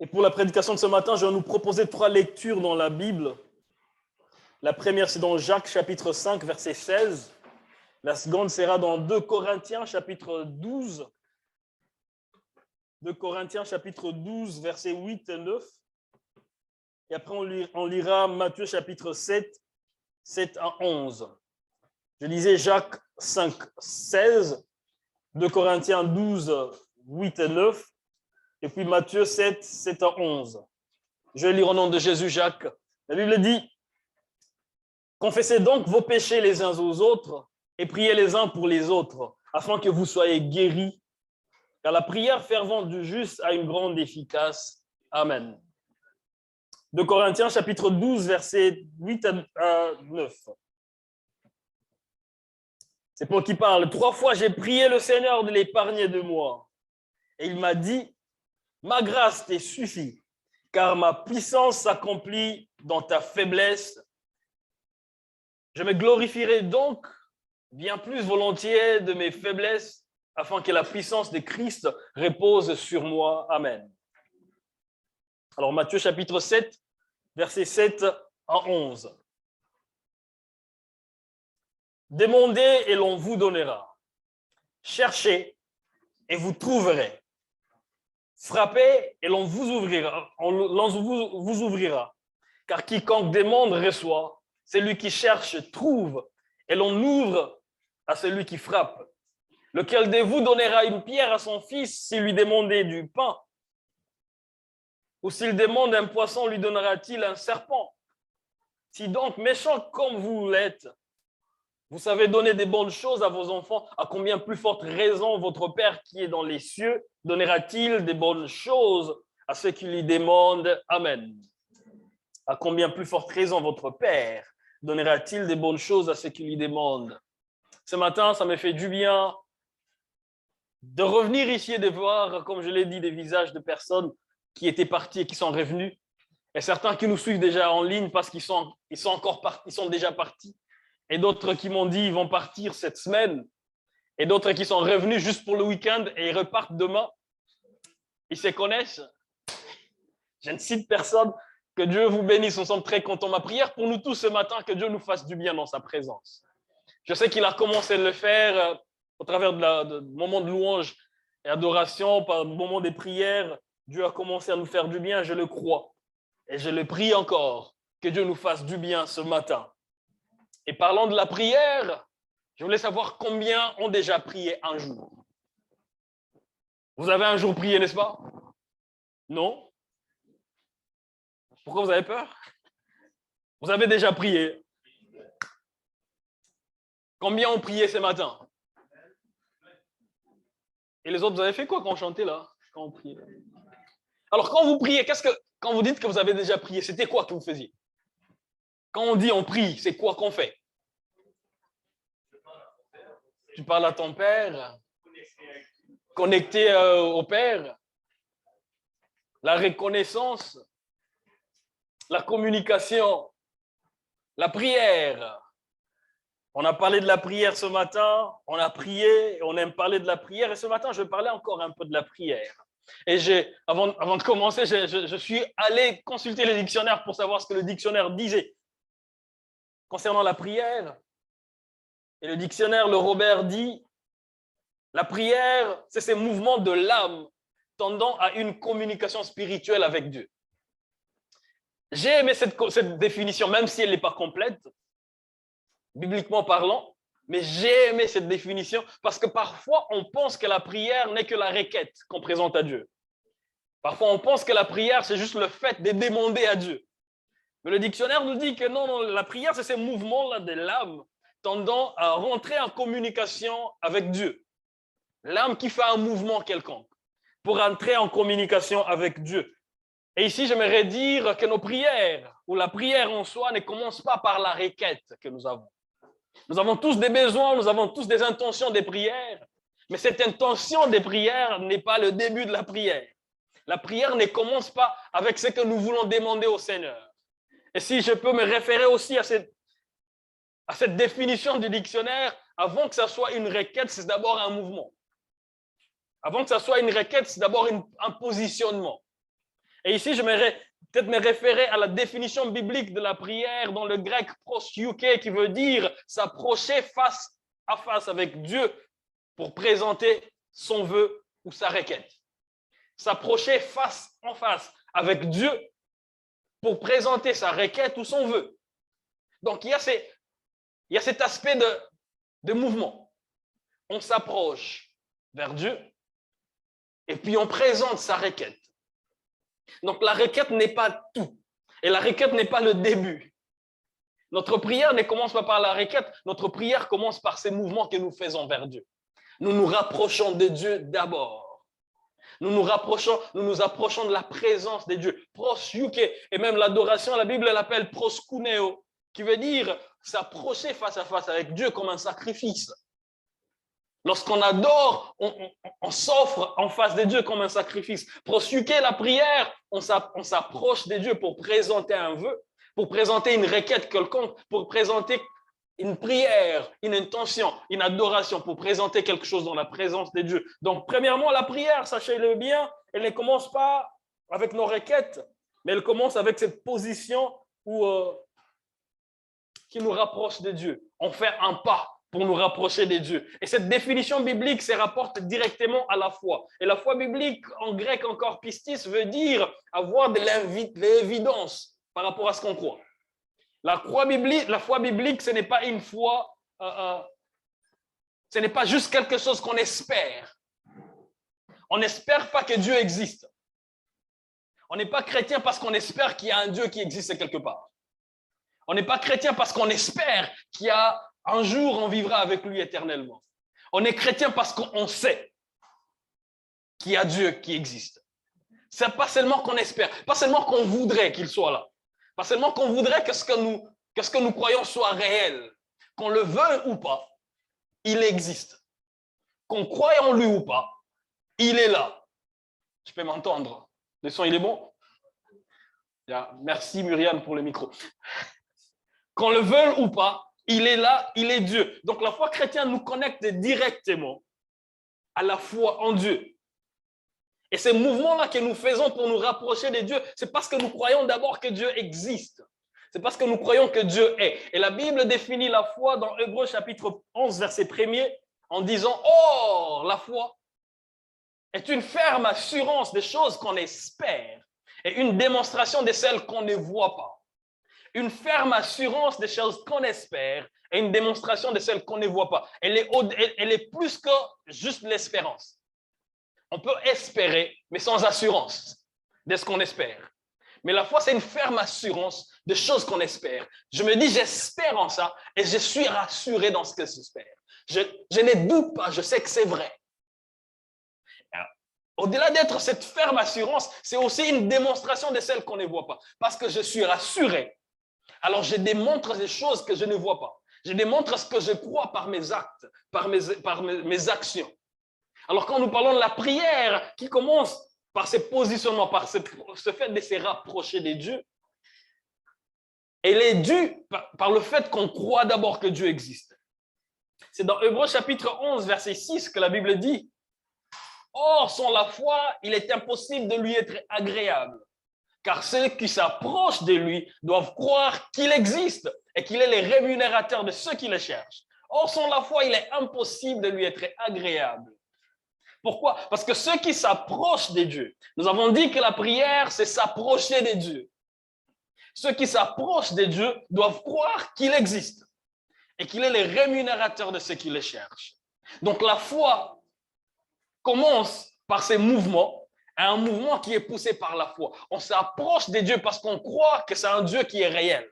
Et pour la prédication de ce matin, je vais nous proposer 3 lectures dans la Bible. La première, c'est dans Jacques, chapitre 5, verset 16. La seconde sera dans 2 Corinthiens, chapitre 12. 2 Corinthiens, chapitre 12, versets 8 et 9. Et après, on lira Matthieu, chapitre 7, 7 à 11. Je lisais Jacques 5, 16, 2 Corinthiens 12, 8 et 9. Et puis Matthieu 7, 7 à 11. Je vais lire au nom de Jésus, Jacques. La Bible dit: confessez donc vos péchés les uns aux autres et priez les uns pour les autres, afin que vous soyez guéris. Car la prière fervente du juste a une grande efficace. Amen. 2 Corinthiens chapitre 12, versets 8 à 9. C'est Paul qui parle. 3 fois j'ai prié le Seigneur de l'épargner de moi. Et il m'a dit: ma grâce te suffit, car ma puissance s'accomplit dans ta faiblesse. Je me glorifierai donc bien plus volontiers de mes faiblesses, afin que la puissance de Christ repose sur moi. Amen. Alors Matthieu chapitre 7, versets 7 à 11. Demandez et l'on vous donnera. Cherchez et vous trouverez. Frappez et l'on vous ouvrira. Car quiconque demande reçoit, celui qui cherche trouve, et l'on ouvre à celui qui frappe. Lequel de vous donnera une pierre à son fils s'il lui demandait du pain? Ou s'il demande un poisson, lui donnera-t-il un serpent? Si donc, méchant comme vous l'êtes, vous savez donner des bonnes choses à vos enfants, à combien plus forte raison votre Père qui est dans les cieux donnera-t-il des bonnes choses à ceux qui lui demandent? Amen. À combien plus forte raison votre Père donnera-t-il des bonnes choses à ceux qui lui demandent? Ce matin, ça me fait du bien de revenir ici et de voir, comme je l'ai dit, des visages de personnes qui étaient parties et qui sont revenues. Et certains qui nous suivent déjà en ligne parce qu'ils sont déjà partis. Et d'autres qui m'ont dit qu'ils vont partir cette semaine. Et d'autres qui sont revenus juste pour le week-end et ils repartent demain. Ils se connaissent. Je ne cite personne. Que Dieu vous bénisse. Nous sommes très contents. Ma prière pour nous tous ce matin, que Dieu nous fasse du bien dans sa présence. Je sais qu'il a commencé à le faire au travers de moments de louange et adoration, par le moment des prières. Dieu a commencé à nous faire du bien, je le crois. Et je le prie encore, que Dieu nous fasse du bien ce matin. Et parlant de la prière, je voulais savoir combien ont déjà prié un jour. Vous avez un jour prié, n'est-ce pas? Non? Pourquoi vous avez peur? Vous avez déjà prié. Combien ont prié ce matin? Et les autres, vous avez fait quoi quand on chantait là? Quand on priait? Alors, quand vous priez, quand vous dites que vous avez déjà prié, c'était quoi que vous faisiez? Quand on dit on prie, c'est quoi qu'on fait? Tu parles à ton Père, connecté au Père, la reconnaissance, la communication, la prière. On a parlé de la prière ce matin, on a prié, on aime parler de la prière, et ce matin, je vais parler encore un peu de la prière. Et avant de commencer, je suis allé consulter le dictionnaire pour savoir ce que le dictionnaire disait concernant la prière. Et le dictionnaire, le Robert dit, la prière, c'est ces mouvements de l'âme tendant à une communication spirituelle avec Dieu. J'ai aimé cette définition, même si elle n'est pas complète, bibliquement parlant, mais j'ai aimé cette définition parce que parfois, on pense que la prière n'est que la requête qu'on présente à Dieu. Parfois, on pense que la prière, c'est juste le fait de demander à Dieu. Mais le dictionnaire nous dit que non, la prière, c'est ces mouvements-là de l'âme tendant à rentrer en communication avec Dieu. L'âme qui fait un mouvement quelconque pour entrer en communication avec Dieu. Et ici, j'aimerais dire que nos prières, ou la prière en soi, ne commence pas par la requête que nous avons. Nous avons tous des besoins, nous avons tous des intentions des prières, mais cette intention des prières n'est pas le début de la prière. La prière ne commence pas avec ce que nous voulons demander au Seigneur. Et si je peux me référer aussi à cette définition du dictionnaire, avant que ça soit une requête, c'est d'abord un mouvement. Avant que ça soit une requête, c'est d'abord un positionnement. Et ici, je vais peut-être me référer à la définition biblique de la prière dans le grec prosyuké, qui veut dire s'approcher face à face avec Dieu pour présenter son vœu ou sa requête. S'approcher face en face avec Dieu pour présenter sa requête ou son vœu. Donc, il y a cet aspect de mouvement. On s'approche vers Dieu et puis on présente sa requête. Donc, la requête n'est pas tout. Et la requête n'est pas le début. Notre prière ne commence pas par la requête. Notre prière commence par ces mouvements que nous faisons vers Dieu. Nous nous rapprochons de Dieu d'abord. Nous nous approchons de la présence de Dieu. Prosyuké, et même l'adoration, la Bible l'appelle proskuneo, qui veut dire s'approcher face à face avec Dieu comme un sacrifice. Lorsqu'on adore, on s'offre en face de Dieu comme un sacrifice. Prosyuké, la prière, on s'approche de Dieu pour présenter un vœu, pour présenter une requête quelconque, pour présenter une prière, une intention, une adoration, pour présenter quelque chose dans la présence de Dieu. Donc, premièrement, la prière, sachez-le bien, elle ne commence pas avec nos requêtes, mais elle commence avec cette position qui nous rapproche de Dieu. On fait un pas pour nous rapprocher de Dieu. Et cette définition biblique se rapporte directement à la foi. Et la foi biblique, en grec encore pistis, veut dire avoir de l'évidence par rapport à ce qu'on croit. La foi biblique, ce n'est pas une foi, ce n'est pas juste quelque chose qu'on espère. On n'espère pas que Dieu existe. On n'est pas chrétien parce qu'on espère qu'il y a un Dieu qui existe quelque part. On n'est pas chrétien parce qu'on espère qu'il y a un jour on vivra avec lui éternellement. On est chrétien parce qu'on sait qu'il y a Dieu qui existe. Ce n'est pas seulement qu'on espère, pas seulement qu'on voudrait qu'il soit là. Pas seulement qu'on voudrait que ce que nous croyons soit réel. Qu'on le veuille ou pas, il existe. Qu'on croie en lui ou pas, il est là. Tu peux m'entendre? Le son, il est bon? Merci Myriam pour le micro. Qu'on le veuille ou pas, il est là, il est Dieu. Donc la foi chrétienne nous connecte directement à la foi en Dieu. Et ces mouvements-là que nous faisons pour nous rapprocher de Dieu, c'est parce que nous croyons d'abord que Dieu existe. C'est parce que nous croyons que Dieu est. Et la Bible définit la foi dans Hébreux chapitre 11, verset 1er, en disant « Or, la foi est une ferme assurance des choses qu'on espère et une démonstration de celles qu'on ne voit pas. » Une ferme assurance des choses qu'on espère et une démonstration de celles qu'on ne voit pas. Elle est plus que juste l'espérance. On peut espérer, mais sans assurance de ce qu'on espère. Mais la foi, c'est une ferme assurance des choses qu'on espère. Je me dis, j'espère en ça et je suis rassuré dans ce que j'espère. Je ne doute pas, je sais que c'est vrai. Au-delà d'être cette ferme assurance, c'est aussi une démonstration de celles qu'on ne voit pas. Parce que je suis rassuré. Alors, je démontre des choses que je ne vois pas. Je démontre ce que je crois par mes actes, par mes actions. Alors, quand nous parlons de la prière qui commence par ce positionnement, par ce fait de se rapprocher de Dieu, elle est due par le fait qu'on croit d'abord que Dieu existe. C'est dans Hébreux chapitre 11, verset 6 que la Bible dit « Or, sans la foi, il est impossible de lui être agréable. Car ceux qui s'approchent de lui doivent croire qu'il existe et qu'il est le rémunérateur de ceux qui le cherchent. Or, sans la foi, il est impossible de lui être agréable. » Pourquoi? Parce que ceux qui s'approchent de Dieu, nous avons dit que la prière, c'est s'approcher de Dieu. Ceux qui s'approchent de Dieu doivent croire qu'il existe et qu'il est le rémunérateur de ceux qui le cherchent. Donc, la foi commence par ces mouvements, un mouvement qui est poussé par la foi. On s'approche de Dieu parce qu'on croit que c'est un Dieu qui est réel.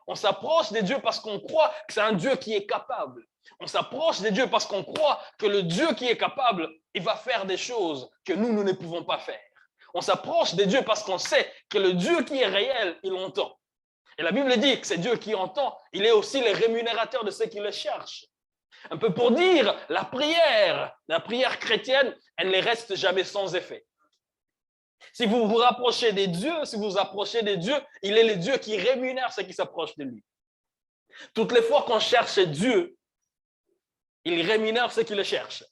On s'approche de Dieu parce qu'on croit que c'est un Dieu qui est capable. On s'approche de Dieu parce qu'on croit que le Dieu qui est capable, il va faire des choses que nous ne pouvons pas faire. On s'approche de Dieu parce qu'on sait que le Dieu qui est réel, il entend. Et la Bible dit que c'est Dieu qui entend. Il est aussi le rémunérateur de ceux qui le cherchent. Un peu pour dire, la prière chrétienne, elle ne reste jamais sans effet. Si vous vous rapprochez de Dieu, si vous vous approchez de Dieu, il est le Dieu qui rémunère ceux qui s'approchent de lui. Toutes les fois qu'on cherche Dieu, il rémunère ceux qui le cherchent.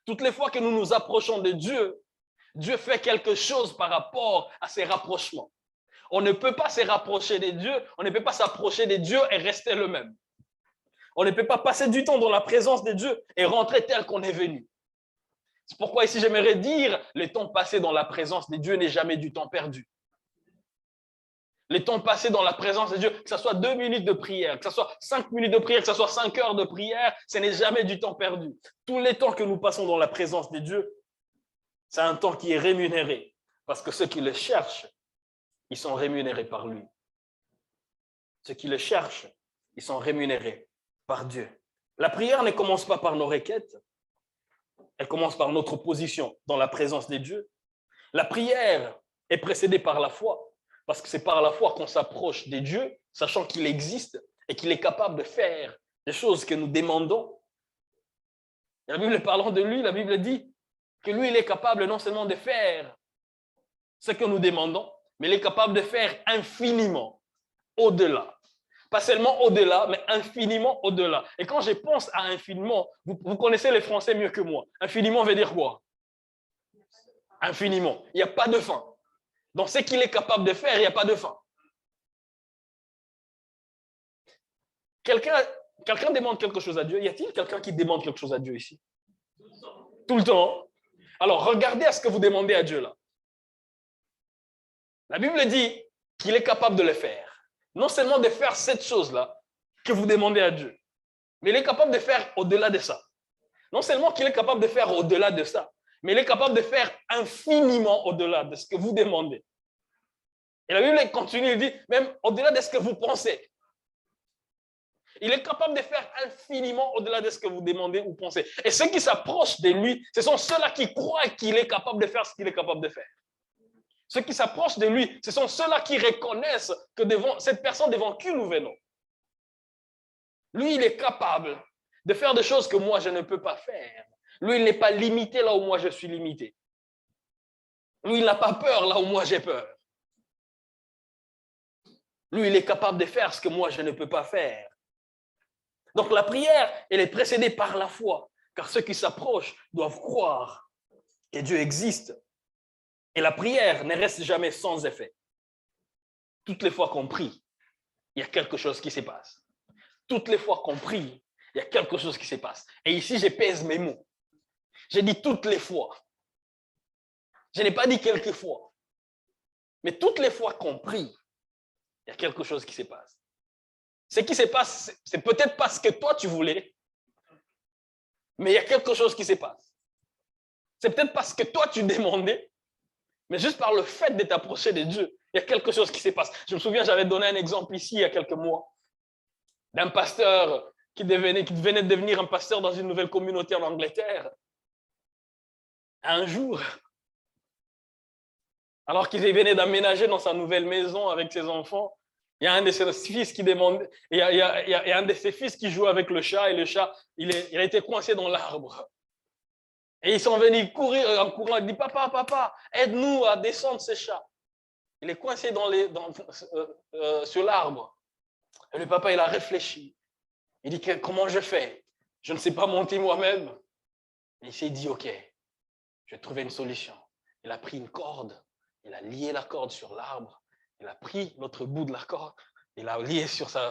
Toutes les fois que nous nous approchons de Dieu, Dieu fait quelque chose par rapport à ces rapprochements. On ne peut pas se rapprocher de Dieu, on ne peut pas s'approcher de Dieu et rester le même. On ne peut pas passer du temps dans la présence de Dieu et rentrer tel qu'on est venu. C'est pourquoi ici j'aimerais dire, le temps passé dans la présence de Dieu n'est jamais du temps perdu. Le temps passé dans la présence de Dieu, que ce soit 2 minutes de prière, que ce soit 5 minutes de prière, que ce soit 5 heures de prière, ce n'est jamais du temps perdu. Tous les temps que nous passons dans la présence de Dieu, c'est un temps qui est rémunéré. Parce que ceux qui le cherchent, ils sont rémunérés par lui. Ceux qui le cherchent, ils sont rémunérés par Dieu. La prière ne commence pas par nos requêtes, elle commence par notre position dans la présence de Dieu. La prière est précédée par la foi, parce que c'est par la foi qu'on s'approche de Dieu, sachant qu'il existe et qu'il est capable de faire des choses que nous demandons. Et la Bible parlant de lui, la Bible dit que lui, il est capable non seulement de faire ce que nous demandons, mais il est capable de faire infiniment au-delà. Pas seulement au-delà, mais infiniment au-delà. Et quand je pense à infiniment, vous connaissez les Français mieux que moi. Infiniment veut dire quoi? Infiniment. Il n'y a pas de fin. Dans ce qu'il est capable de faire, il n'y a pas de fin. Quelqu'un demande quelque chose à Dieu. Y a-t-il quelqu'un qui demande quelque chose à Dieu ici? Tout le temps. Alors, regardez à ce que vous demandez à Dieu là. La Bible dit qu'il est capable de le faire. Non seulement de faire cette chose-là que vous demandez à Dieu, mais il est capable de faire au-delà de ça. Non seulement qu'il est capable de faire au-delà de ça, mais il est capable de faire infiniment au-delà de ce que vous demandez. Et la Bible continue, il dit, même au-delà de ce que vous pensez. Il est capable de faire infiniment au-delà de ce que vous demandez ou pensez. Et ceux qui s'approchent de lui, ce sont ceux-là qui croient qu'il est capable de faire ce qu'il est capable de faire. Ceux qui s'approchent de lui, ce sont ceux-là qui reconnaissent que devant cette personne devant qui nous venons. Lui, il est capable de faire des choses que moi, je ne peux pas faire. Lui, il n'est pas limité là où moi, je suis limité. Lui, il n'a pas peur là où moi, j'ai peur. Lui, il est capable de faire ce que moi, je ne peux pas faire. Donc, la prière, elle est précédée par la foi, car ceux qui s'approchent doivent croire que Dieu existe. Et la prière ne reste jamais sans effet. Toutes les fois qu'on prie, il y a quelque chose qui se passe. Toutes les fois qu'on prie, il y a quelque chose qui se passe. Et ici, je pèse mes mots. J'ai dit toutes les fois. Je n'ai pas dit quelques fois. Mais toutes les fois qu'on prie, il y a quelque chose qui se passe. Ce qui se passe, c'est peut-être pas ce que toi tu voulais, mais il y a quelque chose qui se passe. C'est peut-être pas ce que toi tu demandais, mais juste par le fait de t'approcher de Dieu, il y a quelque chose qui se passe. Je me souviens, j'avais donné un exemple ici il y a quelques mois d'un pasteur qui venait de devenir un pasteur dans une nouvelle communauté en Angleterre. Un jour, alors qu'il venait d'aménager dans sa nouvelle maison avec ses enfants, il y a un de ses fils qui demande, il y a un de ses fils qui joue avec le chat, et le chat, il a été coincé dans l'arbre. Et ils sont venus courir en courant, il dit, papa, aide-nous à descendre ce chat. Il est coincé sur l'arbre. Et le papa, il a réfléchi. Il dit, comment je fais? Je ne sais pas monter moi-même. Et il s'est dit, ok, je vais trouver une solution. Il a pris une corde, il a lié la corde sur l'arbre, il a pris l'autre bout de la corde, il l'a lié sur sa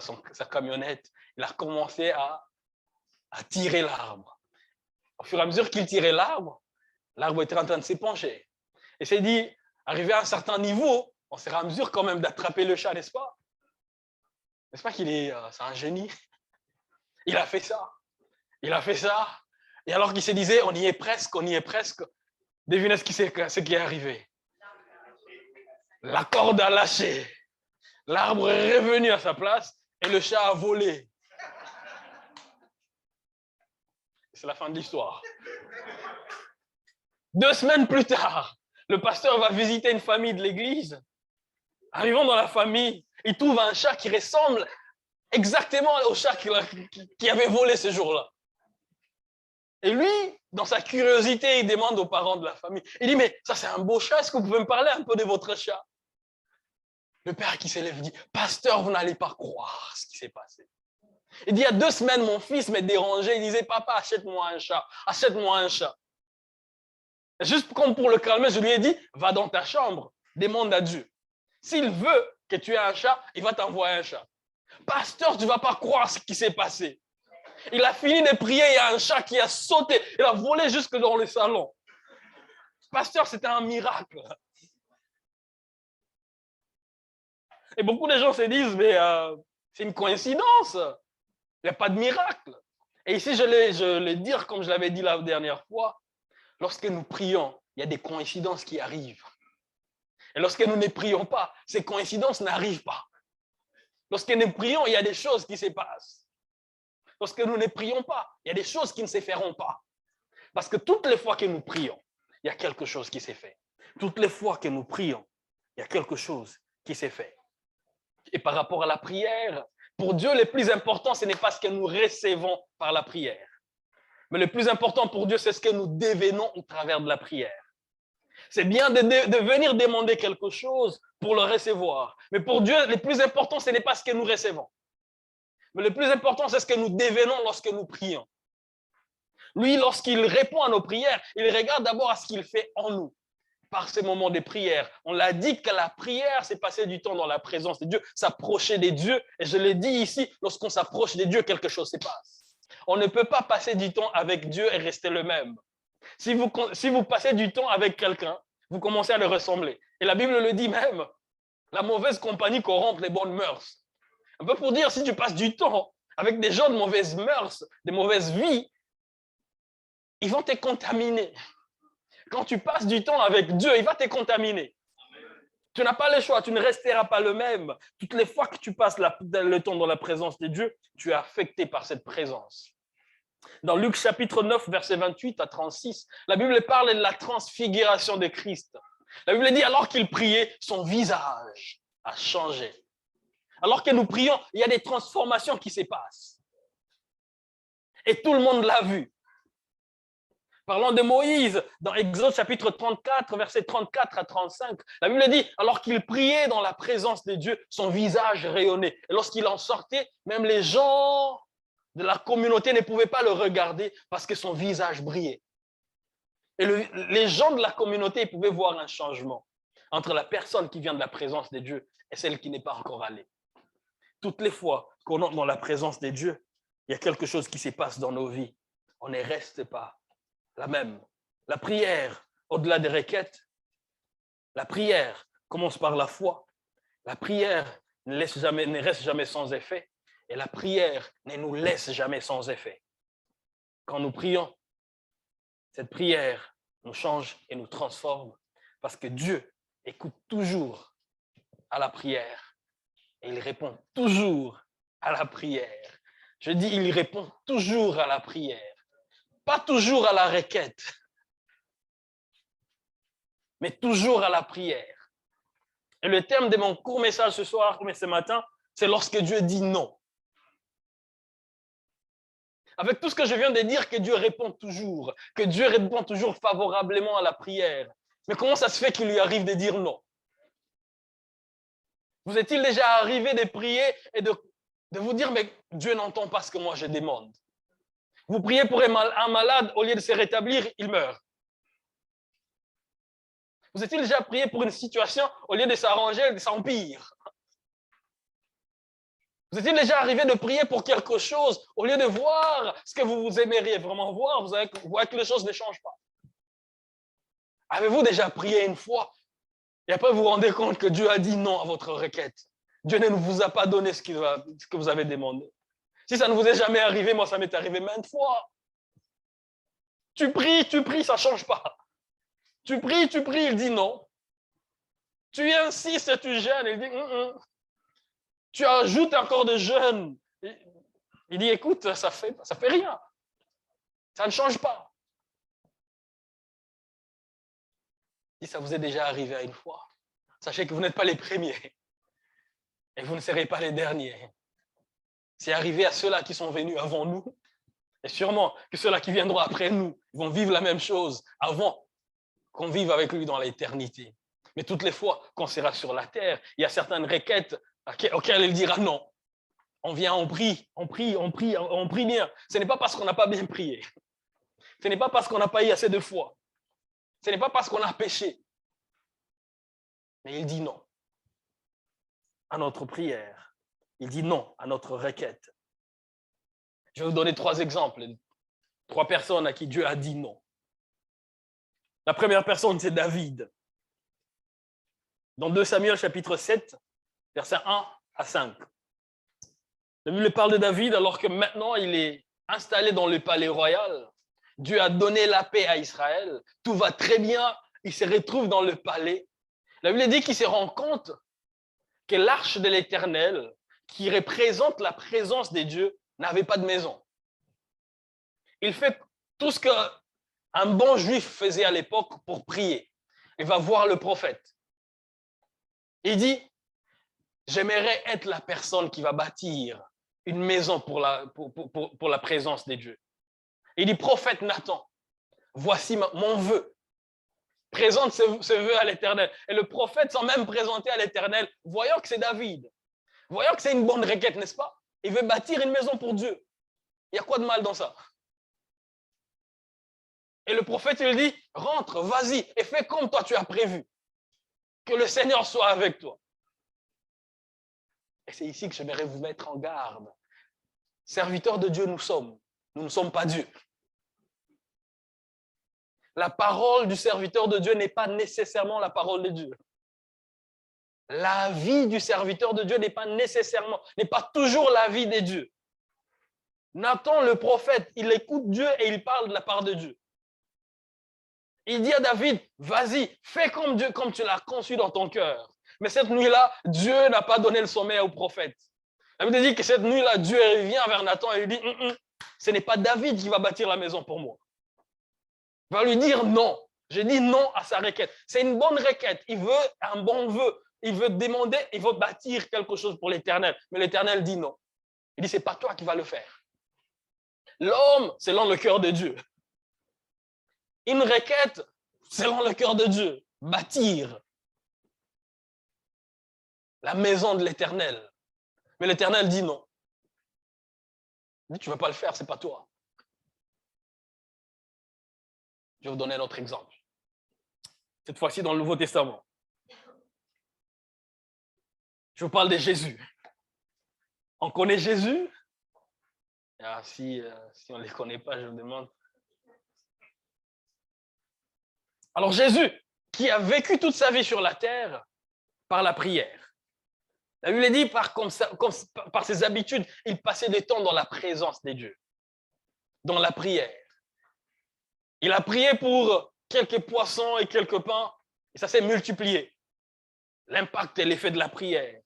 camionnette, il a commencé à tirer l'arbre. Au fur et à mesure qu'il tirait l'arbre était en train de s'épancher. Et s'est dit, arrivé à un certain niveau, on sera en mesure quand même d'attraper le chat, n'est-ce pas? N'est-ce pas c'est un génie? Il a fait ça. Et alors qu'il se disait, on y est presque, devinez ce qui est arrivé. La corde a lâché. L'arbre est revenu à sa place et le chat a volé. C'est la fin de l'histoire. 2 semaines plus tard, le pasteur va visiter une famille de l'église. Arrivant dans la famille, il trouve un chat qui ressemble exactement au chat qui avait volé ce jour-là. Et lui, dans sa curiosité, il demande aux parents de la famille. Il dit, mais ça c'est un beau chat, est-ce que vous pouvez me parler un peu de votre chat? Le père qui s'élève dit, pasteur, vous n'allez pas croire ce qui s'est passé. Il dit, il y a 2 semaines, mon fils m'est dérangé. Il disait, papa, achète-moi un chat. Juste comme pour le calmer, je lui ai dit, va dans ta chambre, demande à Dieu. S'il veut que tu aies un chat, il va t'envoyer un chat. Pasteur, tu ne vas pas croire ce qui s'est passé. Il a fini de prier, il y a un chat qui a sauté, il a volé jusque dans le salon. Pasteur, c'était un miracle. Et beaucoup de gens se disent, mais c'est une coïncidence. Il n'y a pas de miracle. Et ici, je vais dire, comme je l'avais dit la dernière fois, lorsque nous prions, il y a des coïncidences qui arrivent. Et lorsque nous ne prions pas, ces coïncidences n'arrivent pas. Lorsque nous prions, il y a des choses qui se passent. Lorsque nous ne prions pas, il y a des choses qui ne se feront pas. Parce que toutes les fois que nous prions, il y a quelque chose qui s'est fait. Toutes les fois que nous prions, il y a quelque chose qui s'est fait. Et par rapport à la prière, pour Dieu, le plus important, ce n'est pas ce que nous recevons par la prière. Mais le plus important pour Dieu, c'est ce que nous devenons au travers de la prière. C'est bien de venir demander quelque chose pour le recevoir. Mais pour Dieu, le plus important, ce n'est pas ce que nous recevons. Mais le plus important, c'est ce que nous devenons lorsque nous prions. Lui, lorsqu'il répond à nos prières, il regarde d'abord à ce qu'il fait en nous. Par ces moments de prière. On l'a dit que la prière, c'est passer du temps dans la présence de Dieu, s'approcher des dieux. Et je l'ai dit ici, lorsqu'on s'approche des dieux, quelque chose se passe. On ne peut pas passer du temps avec Dieu et rester le même. Si vous passez du temps avec quelqu'un, vous commencez à le ressembler. Et la Bible le dit même, la mauvaise compagnie corrompt les bonnes mœurs. Un peu pour dire, si tu passes du temps avec des gens de mauvaises mœurs, de mauvaises vies, ils vont te contaminer. Quand tu passes du temps avec Dieu, il va te contaminer. Tu n'as pas le choix, tu ne resteras pas le même. Toutes les fois que tu passes le temps dans la présence de Dieu, tu es affecté par cette présence. Dans Luc chapitre 9, versets 28 à 36, la Bible parle de la transfiguration de Christ. La Bible dit, alors qu'il priait, son visage a changé. Alors que nous prions, il y a des transformations qui se passent. Et tout le monde l'a vu. Parlons de Moïse, dans Exode chapitre 34, versets 34 à 35, la Bible dit, alors qu'il priait dans la présence de Dieu, son visage rayonnait. Et lorsqu'il en sortait, même les gens de la communauté ne pouvaient pas le regarder parce que son visage brillait. Et les gens de la communauté pouvaient voir un changement entre la personne qui vient de la présence de Dieu et celle qui n'est pas encore allée. Toutes les fois qu'on entre dans la présence de Dieu, il y a quelque chose qui se passe dans nos vies. On ne reste pas la même. La prière, au-delà des requêtes, la prière commence par la foi. La prière ne reste jamais sans effet. Et la prière ne nous laisse jamais sans effet. Quand nous prions, cette prière nous change et nous transforme parce que Dieu écoute toujours à la prière et il répond toujours à la prière. Je dis, il répond toujours à la prière. Pas toujours à la requête, mais toujours à la prière. Et le thème de mon court message ce soir, mais ce matin, c'est lorsque Dieu dit non. Avec tout ce que je viens de dire, que Dieu répond toujours, que Dieu répond toujours favorablement à la prière. Mais comment ça se fait qu'il lui arrive de dire non? Vous est-il déjà arrivé de prier et de vous dire, mais Dieu n'entend pas ce que moi je demande? Vous priez pour un malade, au lieu de se rétablir, il meurt. Vous êtes-il déjà prié pour une situation, au lieu de s'arranger, elle s'empire? Vous êtes-il déjà arrivé de prier pour quelque chose, au lieu de voir ce que vous aimeriez vraiment voir, vous voyez que les choses ne changent pas? Avez-vous déjà prié une fois et après vous vous rendez compte que Dieu a dit non à votre requête? Dieu ne vous a pas donné ce que vous avez demandé. Si ça ne vous est jamais arrivé, moi ça m'est arrivé maintes fois. Tu pries, ça ne change pas. Tu pries, il dit non. Tu insistes, tu jeûnes, il dit Tu ajoutes encore de jeûne. Il dit écoute, ça fait rien. Ça ne change pas. Si ça vous est déjà arrivé à une fois, sachez que vous n'êtes pas les premiers et vous ne serez pas les derniers. C'est arrivé à ceux-là qui sont venus avant nous et sûrement que ceux-là qui viendront après nous vont vivre la même chose avant qu'on vive avec lui dans l'éternité. Mais toutes les fois qu'on sera sur la terre, il y a certaines requêtes auxquelles il dira non. On vient, on prie bien. Ce n'est pas parce qu'on n'a pas bien prié. Ce n'est pas parce qu'on n'a pas eu assez de foi. Ce n'est pas parce qu'on a péché. Mais il dit non à notre prière. Il dit non à notre requête. Je vais vous donner 3 exemples. 3 personnes à qui Dieu a dit non. La première personne, c'est David. Dans 2 Samuel chapitre 7, versets 1 à 5. La Bible parle de David alors que maintenant il est installé dans le palais royal. Dieu a donné la paix à Israël. Tout va très bien. Il se retrouve dans le palais. La Bible dit qu'il se rend compte que l'arche de l'Éternel, qui représente la présence de Dieu, n'avait pas de maison. Il fait tout ce qu'un bon juif faisait à l'époque pour prier. Il va voir le prophète. Il dit, j'aimerais être la personne qui va bâtir une maison pour la présence de Dieu. Il dit, prophète Nathan, voici mon vœu. Présente ce vœu à l'Éternel. Et le prophète, sans même présenter à l'Éternel, voyant que c'est David, voyant que c'est une bonne requête, n'est-ce pas? Il veut bâtir une maison pour Dieu. Il y a quoi de mal dans ça? Et le prophète, il dit, rentre, vas-y, et fais comme toi tu as prévu. Que le Seigneur soit avec toi. Et c'est ici que j'aimerais vous mettre en garde. Serviteurs de Dieu, nous sommes. Nous ne sommes pas Dieu. La parole du serviteur de Dieu n'est pas nécessairement la parole de Dieu. La vie du serviteur de Dieu n'est pas toujours la vie de Dieu. Nathan, le prophète, il écoute Dieu et il parle de la part de Dieu. Il dit à David, vas-y, fais comme Dieu, comme tu l'as conçu dans ton cœur. Mais cette nuit-là, Dieu n'a pas donné le sommeil au prophète. La Bible dit que cette nuit-là, Dieu revient vers Nathan et lui dit, ce n'est pas David qui va bâtir la maison pour moi. Il va lui dire non. J'ai dit non à sa requête. C'est une bonne requête. Il veut un bon vœu. Il veut demander, il veut bâtir quelque chose pour l'Éternel. Mais l'Éternel dit non. Il dit, c'est pas toi qui vas le faire. L'homme, selon le cœur de Dieu. Une requête, selon le cœur de Dieu. Bâtir la maison de l'Éternel. Mais l'Éternel dit non. Il dit, tu ne vas pas le faire, ce n'est pas toi. Je vais vous donner un autre exemple. Cette fois-ci dans le Nouveau Testament. Je vous parle de Jésus. On connaît Jésus? Ah, si on ne les connaît pas, je me demande. Alors Jésus, qui a vécu toute sa vie sur la terre par la prière. La Bible dit par ses habitudes, il passait des temps dans la présence de Dieu, dans la prière. Il a prié pour quelques poissons et quelques pains, et ça s'est multiplié. L'impact et l'effet de la prière.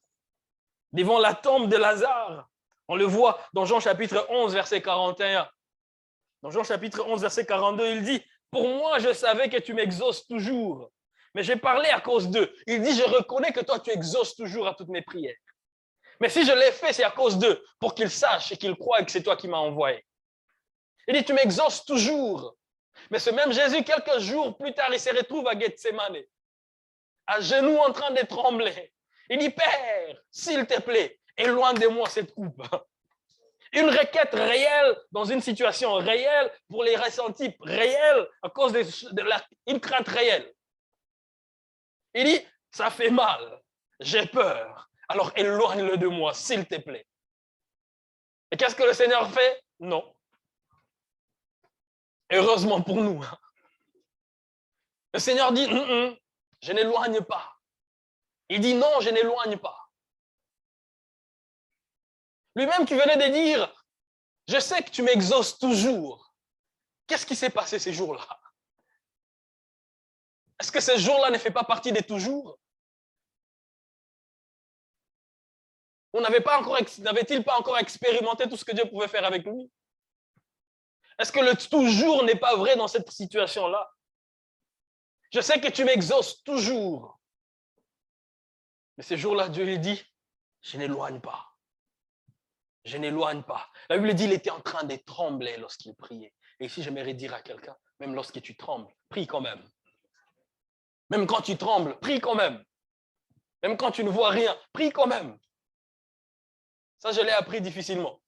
Devant la tombe de Lazare, on le voit dans Jean chapitre 11, verset 41. Dans Jean chapitre 11, verset 42, il dit, « Pour moi, je savais que tu m'exauces toujours, mais j'ai parlé à cause d'eux. » Il dit, « Je reconnais que toi, tu exauces toujours à toutes mes prières. Mais si je l'ai fait, c'est à cause d'eux, pour qu'ils sachent et qu'ils croient que c'est toi qui m'as envoyé. » Il dit, « Tu m'exauces toujours. » Mais ce même Jésus, quelques jours plus tard, il se retrouve à Gethsemane, à genoux en train de trembler. Il dit, « Père, s'il te plaît, éloigne de moi cette coupe. » Une requête réelle dans une situation réelle pour les ressentis réels à cause d'une crainte réelle. Il dit, ça fait mal, j'ai peur, alors éloigne-le de moi, s'il te plaît. Et qu'est-ce que le Seigneur fait? Non. Heureusement pour nous. Le Seigneur dit, je n'éloigne pas. Il dit, non, je n'éloigne pas. Lui-même qui venait de dire, je sais que tu m'exauces toujours. Qu'est-ce qui s'est passé ces jours-là? Est-ce que ces jours-là ne fait pas partie des toujours? On n'avait-il pas encore expérimenté tout ce que Dieu pouvait faire avec lui? Est-ce que le toujours n'est pas vrai dans cette situation-là? Je sais que tu m'exauces toujours. Mais ces jours-là, Dieu lui dit, je n'éloigne pas. Je n'éloigne pas. La Bible dit, il était en train de trembler lorsqu'il priait. Et ici, j'aimerais dire à quelqu'un, même lorsque tu trembles, prie quand même. Même quand tu trembles, prie quand même. Même quand tu ne vois rien, prie quand même. Ça, je l'ai appris difficilement.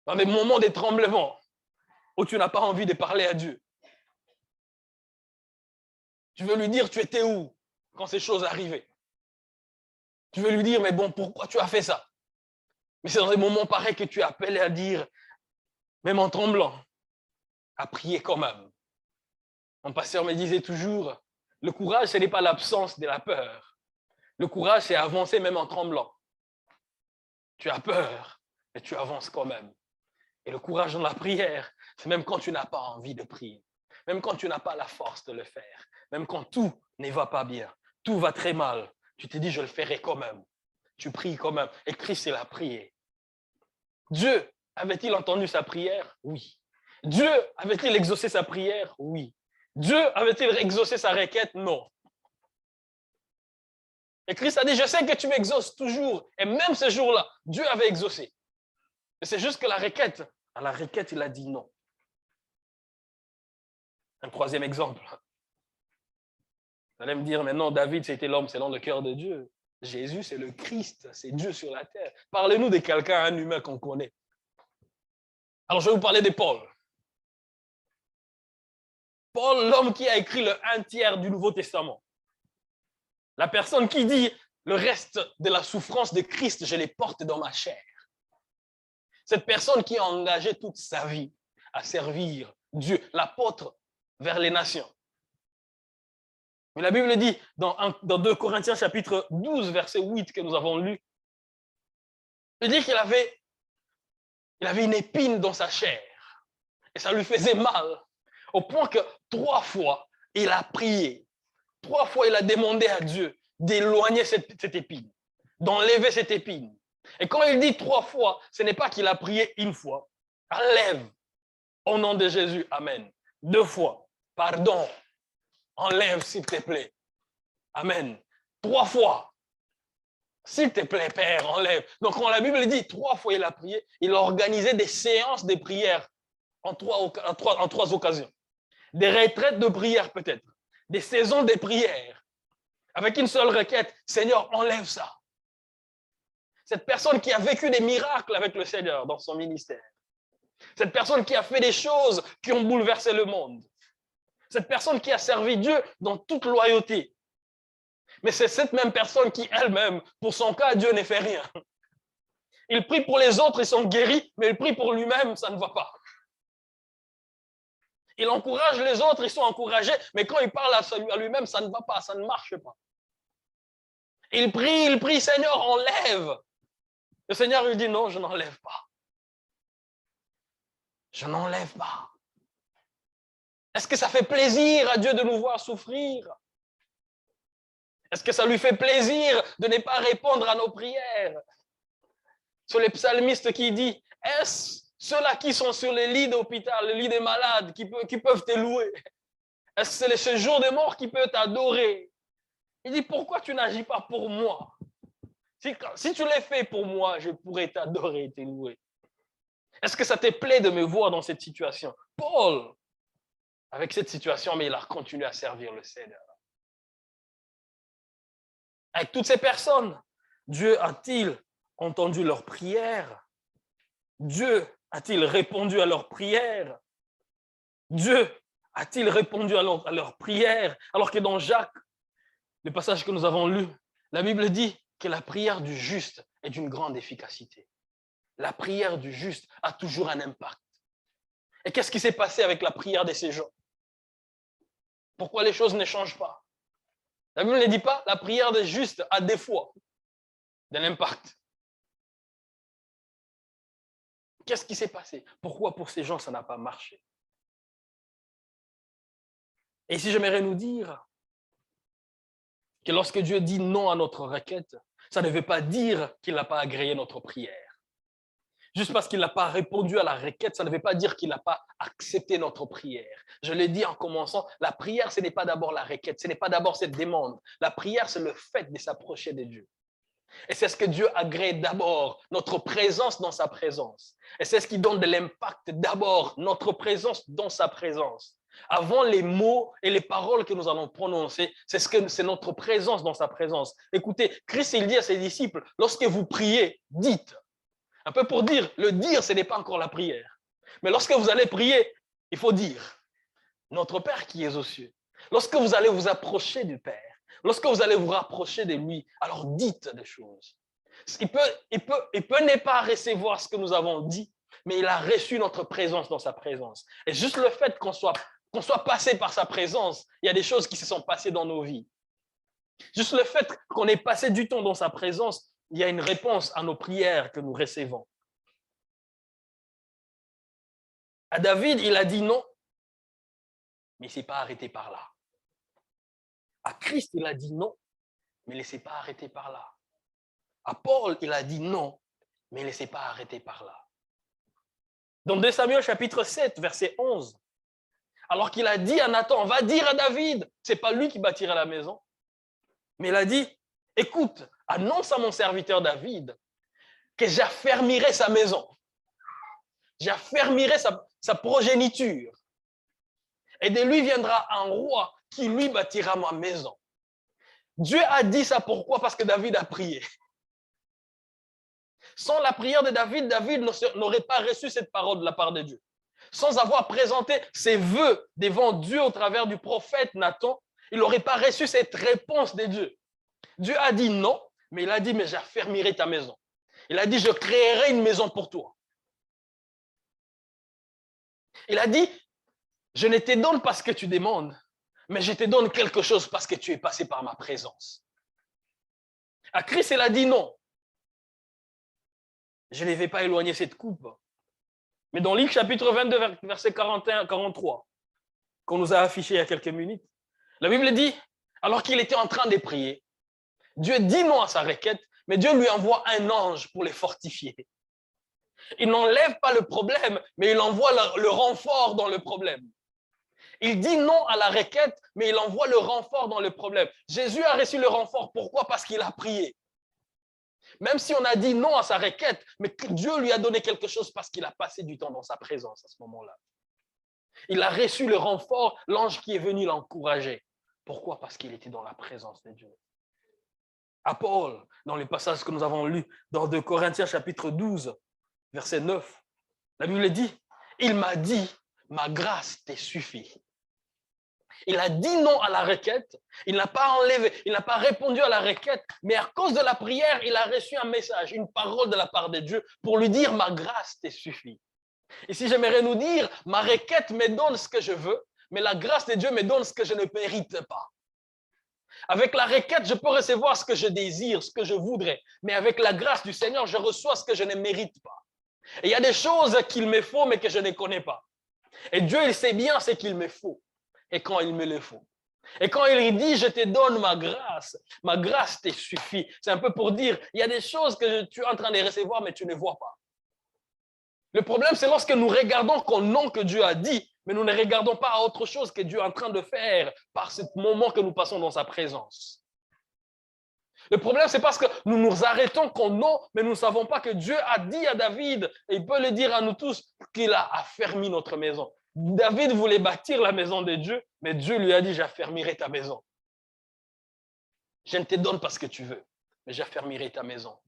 Dans des moments de tremblement, où tu n'as pas envie de parler à Dieu. Tu veux lui dire, tu étais où quand ces choses arrivaient? Tu veux lui dire, mais bon, pourquoi tu as fait ça? Mais c'est dans des moments pareils que tu appelles à dire, même en tremblant, à prier quand même. Mon pasteur me disait toujours, le courage, ce n'est pas l'absence de la peur. Le courage, c'est avancer même en tremblant. Tu as peur, mais tu avances quand même. Et le courage dans la prière, c'est même quand tu n'as pas envie de prier, même quand tu n'as pas la force de le faire, même quand tout ne va pas bien, tout va très mal, tu te dis, je le ferai quand même. Tu pries quand même. Et Christ, il a prié. Dieu avait-il entendu sa prière? Oui. Dieu avait-il exaucé sa prière? Oui. Dieu avait-il exaucé sa requête? Non. Et Christ a dit, je sais que tu m'exauces toujours. Et même ce jour-là, Dieu avait exaucé. Mais c'est juste que à la requête, il a dit non. Un troisième exemple. Vous allez me dire, mais non, David, c'était l'homme selon le cœur de Dieu. Jésus, c'est le Christ, c'est Dieu sur la terre. Parlez-nous de quelqu'un, un humain qu'on connaît. Alors, je vais vous parler de Paul. Paul, l'homme qui a écrit le 1/3 du Nouveau Testament. La personne qui dit, le reste de la souffrance de Christ, je les porte dans ma chair. Cette personne qui a engagé toute sa vie à servir Dieu, l'apôtre vers les nations. Mais la Bible dit, dans 2 Corinthiens chapitre 12, verset 8 que nous avons lu, il dit qu'il avait une épine dans sa chair et ça lui faisait mal, au point que 3 fois, il a prié. 3 fois, il a demandé à Dieu d'éloigner cette épine, d'enlever cette épine. Et quand il dit 3 fois, ce n'est pas qu'il a prié une fois. Enlève, au nom de Jésus, amen. 2 fois, pardon, enlève s'il te plaît. Amen. 3 fois. S'il te plaît, Père, enlève. Donc, quand la Bible dit 3 fois il a prié, il a organisé des séances de prière en 3 occasions. Des retraites de prière peut-être. Des saisons de prière. Avec une seule requête, Seigneur, enlève ça. Cette personne qui a vécu des miracles avec le Seigneur dans son ministère. Cette personne qui a fait des choses qui ont bouleversé le monde. Cette personne qui a servi Dieu dans toute loyauté. Mais c'est cette même personne qui, elle-même, pour son cas, Dieu ne fait rien. Il prie pour les autres, ils sont guéris, mais il prie pour lui-même, ça ne va pas. Il encourage les autres, ils sont encouragés, mais quand il parle à lui-même, ça ne va pas, ça ne marche pas. Il prie, Seigneur, enlève. Le Seigneur lui dit, non, je n'enlève pas. Je n'enlève pas. Est-ce que ça fait plaisir à Dieu de nous voir souffrir? Est-ce que ça lui fait plaisir de ne pas répondre à nos prières? Sur les psalmistes qui dit, est-ce ceux-là qui sont sur les lits d'hôpital, les lits des malades, qui peuvent te louer? Est-ce que c'est ce jour de mort qui peut t'adorer? Il dit, pourquoi tu n'agis pas pour moi? Si tu l'as fait pour moi, je pourrais t'adorer et te louer. Est-ce que ça te plaît de me voir dans cette situation? Paul, avec cette situation, mais il a continué à servir le Seigneur. Avec toutes ces personnes, Dieu a-t-il entendu leurs prières? Dieu a-t-il répondu à leurs prières? Dieu a-t-il répondu à leurs prières? Alors que dans Jacques, le passage que nous avons lu, la Bible dit que la prière du juste est d'une grande efficacité. La prière du juste a toujours un impact. Et qu'est-ce qui s'est passé avec la prière de ces gens? Pourquoi les choses ne changent pas? La Bible ne dit pas la prière des justes a des fois de l'impact. Qu'est-ce qui s'est passé? Pourquoi pour ces gens ça n'a pas marché? Et ici j'aimerais nous dire que lorsque Dieu dit non à notre requête, ça ne veut pas dire qu'il n'a pas agréé notre prière. Juste parce qu'il n'a pas répondu à la requête, ça ne veut pas dire qu'il n'a pas accepté notre prière. Je l'ai dit en commençant, la prière, ce n'est pas d'abord la requête, ce n'est pas d'abord cette demande. La prière, c'est le fait de s'approcher de Dieu. Et c'est ce que Dieu agrée d'abord, notre présence dans sa présence. Et c'est ce qui donne de l'impact d'abord, notre présence dans sa présence. Avant les mots et les paroles que nous allons prononcer, c'est notre présence dans sa présence. Écoutez, Christ, il dit à ses disciples, lorsque vous priez, dites. Un peu pour dire, le dire, ce n'est pas encore la prière. Mais lorsque vous allez prier, il faut dire, notre Père qui est aux cieux. Lorsque vous allez vous approcher du Père, lorsque vous allez vous rapprocher de lui, alors dites des choses. Il peut ne pas recevoir ce que nous avons dit, mais il a reçu notre présence dans sa présence. Et juste le fait qu'on soit passé par sa présence, il y a des choses qui se sont passées dans nos vies. Juste le fait qu'on ait passé du temps dans sa présence, il y a une réponse à nos prières que nous recevons. À David, il a dit non, mais il ne s'est pas arrêté par là. À Christ, il a dit non, mais il ne s'est pas arrêté par là. À Paul, il a dit non, mais il ne s'est pas arrêté par là. Dans 2 Samuel chapitre 7, verset 11, alors qu'il a dit à Nathan, va dire à David, ce n'est pas lui qui bâtira la maison, mais il a dit, écoute, annonce à mon serviteur David que j'affermirai sa maison, j'affermirai sa progéniture, et de lui viendra un roi qui lui bâtira ma maison. Dieu a dit ça pourquoi? Parce que David a prié. Sans la prière de David, David n'aurait pas reçu cette parole de la part de Dieu. Sans avoir présenté ses vœux devant Dieu au travers du prophète Nathan, il n'aurait pas reçu cette réponse de Dieu. Dieu a dit non, mais il a dit, mais j'affermirai ta maison. Il a dit, je créerai une maison pour toi. Il a dit, je ne te donne pas ce que tu demandes, mais je te donne quelque chose parce que tu es passé par ma présence. À Christ, il a dit non. Je ne vais pas éloigner cette coupe. Mais dans Luc chapitre 22, verset 41-43, qu'on nous a affiché il y a quelques minutes, la Bible dit, alors qu'il était en train de prier, Dieu dit non à sa requête, mais Dieu lui envoie un ange pour les fortifier. Il n'enlève pas le problème, mais il envoie le renfort dans le problème. Il dit non à la requête, mais il envoie le renfort dans le problème. Jésus a reçu le renfort. Pourquoi? Parce qu'il a prié. Même si on a dit non à sa requête, mais Dieu lui a donné quelque chose parce qu'il a passé du temps dans sa présence à ce moment-là. Il a reçu le renfort, l'ange qui est venu l'encourager. Pourquoi? Parce qu'il était dans la présence de Dieu. À Paul, dans les passages que nous avons lus, dans 2 Corinthiens chapitre 12, verset 9, la Bible dit, il m'a dit, ma grâce te suffit. Il a dit non à la requête, il n'a pas enlevé, il n'a pas répondu à la requête, mais à cause de la prière, il a reçu un message, une parole de la part de Dieu pour lui dire, ma grâce te suffit. Ici, j'aimerais nous dire, ma requête me donne ce que je veux, mais la grâce de Dieu me donne ce que je ne mérite pas. Avec la requête, je peux recevoir ce que je désire, ce que je voudrais, mais avec la grâce du Seigneur, je reçois ce que je ne mérite pas. Et il y a des choses qu'il me faut, mais que je ne connais pas. Et Dieu, il sait bien ce qu'il me faut et quand il me le faut. Et quand il dit, je te donne ma grâce te suffit. C'est un peu pour dire, il y a des choses que tu es en train de recevoir, mais tu ne vois pas. Le problème, c'est lorsque nous regardons qu'au nom que Dieu a dit, mais nous ne regardons pas à autre chose que Dieu est en train de faire par ce moment que nous passons dans sa présence. Le problème, c'est parce que nous nous arrêtons qu'au nom, mais nous ne savons pas que Dieu a dit à David, et il peut le dire à nous tous, qu'il a affermi notre maison. David voulait bâtir la maison de Dieu, mais Dieu lui a dit, j'affermirai ta maison. Je ne te donne pas ce que tu veux, mais j'affermirai ta maison.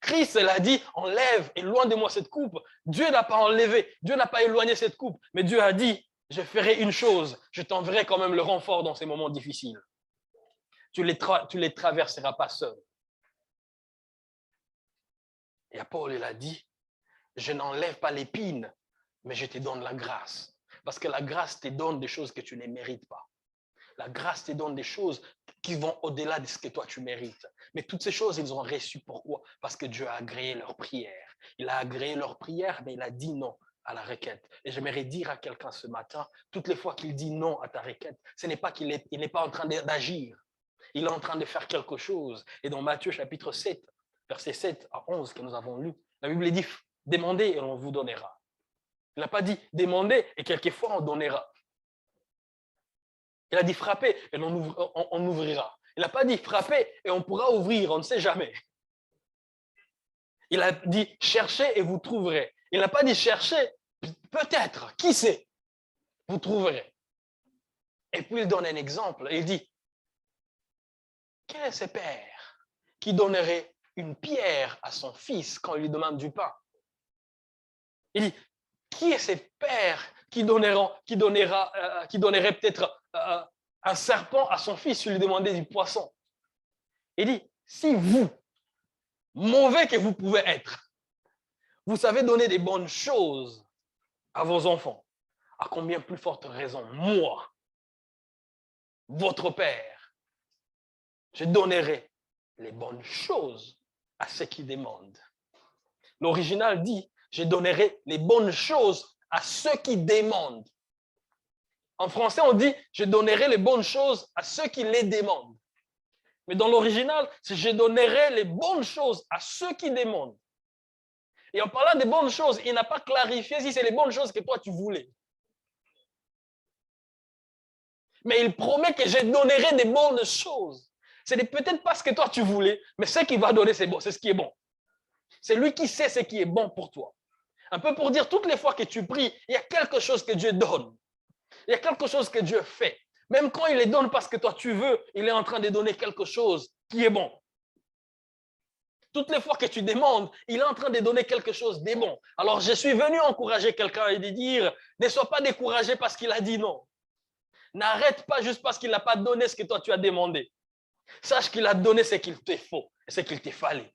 Christ l'a dit, enlève, et loin de moi cette coupe. Dieu n'a pas enlevé, Dieu n'a pas éloigné cette coupe, mais Dieu a dit, je ferai une chose, je t'enverrai quand même le renfort dans ces moments difficiles. Tu les traverseras pas seul. Et à Paul, il a dit, je n'enlève pas l'épine, mais je te donne la grâce. Parce que la grâce te donne des choses que tu ne mérites pas. La grâce te donne des choses qui vont au-delà de ce que toi tu mérites. Mais toutes ces choses, ils ont reçu. Pourquoi? Parce que Dieu a agréé leur prière. Il a agréé leur prière, mais il a dit non à la requête. Et j'aimerais dire à quelqu'un ce matin, toutes les fois qu'il dit non à ta requête, ce n'est pas qu'il n'est pas en train d'agir. Il est en train de faire quelque chose. Et dans Matthieu chapitre 7, versets 7 à 11 que nous avons lu, la Bible dit, demandez et on vous donnera. Il n'a pas dit demandez et quelquefois on donnera. Il a dit frappez et on ouvrira. Il n'a pas dit frappez et on pourra ouvrir, on ne sait jamais. Il a dit cherchez et vous trouverez. Il n'a pas dit cherchez, peut-être, qui sait, vous trouverez. Et puis il donne un exemple. Il dit, quel est ce père qui donnerait une pierre à son fils quand il lui demande du pain? Il dit, qui est ce père qui donnerait peut-être un serpent à son fils, il lui demandait du poisson. Il dit, si vous, mauvais que vous pouvez être, vous savez donner des bonnes choses à vos enfants, à combien plus forte raison, moi, votre Père, je donnerai les bonnes choses à ceux qui demandent. L'original dit, je donnerai les bonnes choses à ceux qui demandent. En français, on dit, je donnerai les bonnes choses à ceux qui les demandent. Mais dans l'original, c'est je donnerai les bonnes choses à ceux qui demandent. Et en parlant des bonnes choses, il n'a pas clarifié si c'est les bonnes choses que toi tu voulais. Mais il promet que je donnerai des bonnes choses. Ce n'est peut-être pas ce que toi tu voulais, mais ce qu'il va donner, c'est bon, c'est ce qui est bon. C'est lui qui sait ce qui est bon pour toi. Un peu pour dire, toutes les fois que tu pries, il y a quelque chose que Dieu donne. Il y a quelque chose que Dieu fait. Même quand il les donne parce que toi tu veux, il est en train de donner quelque chose qui est bon. Toutes les fois que tu demandes, il est en train de donner quelque chose de bon. Alors je suis venu encourager quelqu'un et de dire, ne sois pas découragé parce qu'il a dit non. N'arrête pas juste parce qu'il n'a pas donné ce que toi tu as demandé. Sache qu'il a donné ce qu'il te faut et ce qu'il te fallait.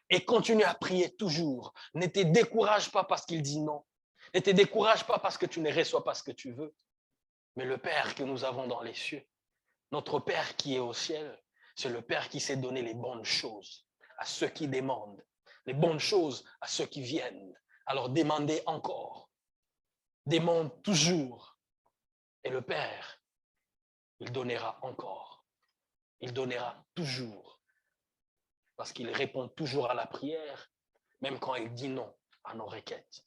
Et continue à prier toujours. Ne te décourage pas parce qu'il dit non. Ne te décourage pas parce que tu ne reçois pas ce que tu veux. Mais le Père que nous avons dans les cieux, notre Père qui est au ciel, c'est le Père qui sait donner les bonnes choses à ceux qui demandent, les bonnes choses à ceux qui viennent. Alors demandez encore. Demande toujours. Et le Père, il donnera encore. Il donnera toujours. Parce qu'il répond toujours à la prière, même quand il dit non à nos requêtes.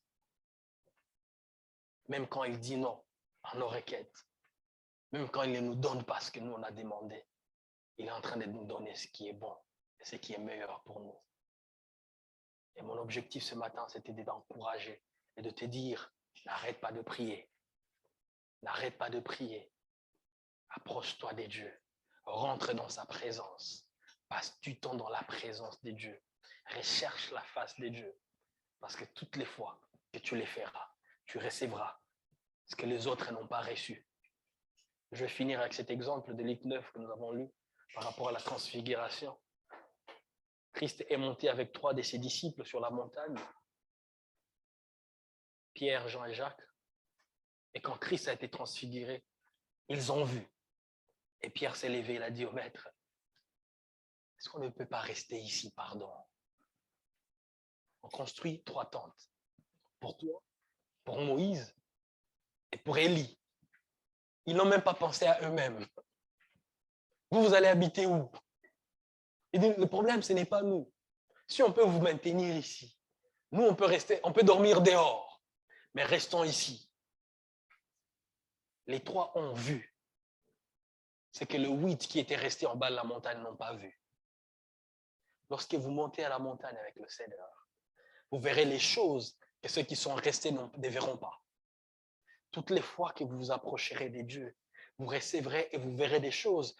Même quand il dit non à nos requêtes. Même quand il ne nous donne pas ce que nous on a demandé. Il est en train de nous donner ce qui est bon et ce qui est meilleur pour nous. Et mon objectif ce matin, c'était de t'encourager et de te dire, n'arrête pas de prier. N'arrête pas de prier. Approche-toi de Dieu. Rentre dans sa présence. Passe du temps dans la présence de Dieu. Recherche la face de Dieu. Parce que toutes les fois que tu les feras, tu recevras ce que les autres n'ont pas reçu. Je vais finir avec cet exemple de Luc 9 que nous avons lu par rapport à la transfiguration. Christ est monté avec 3 de ses disciples sur la montagne, Pierre, Jean et Jacques. Et quand Christ a été transfiguré, ils ont vu. Et Pierre s'est levé, il a dit au maître, est-ce qu'on ne peut pas rester ici, pardon? On construit 3 tentes. Pour toi, pour Moïse et pour Élie. Ils n'ont même pas pensé à eux-mêmes. Vous allez habiter où? Et le problème, ce n'est pas nous. Si on peut vous maintenir ici, nous, on peut rester, on peut dormir dehors, mais restons ici. Les 3 ont vu. C'est que le 8 qui était resté en bas de la montagne n'ont pas vu. Lorsque vous montez à la montagne avec le Seigneur, vous verrez les choses que ceux qui sont restés ne verront pas. Toutes les fois que vous vous approcherez de Dieu, vous recevrez et vous verrez des choses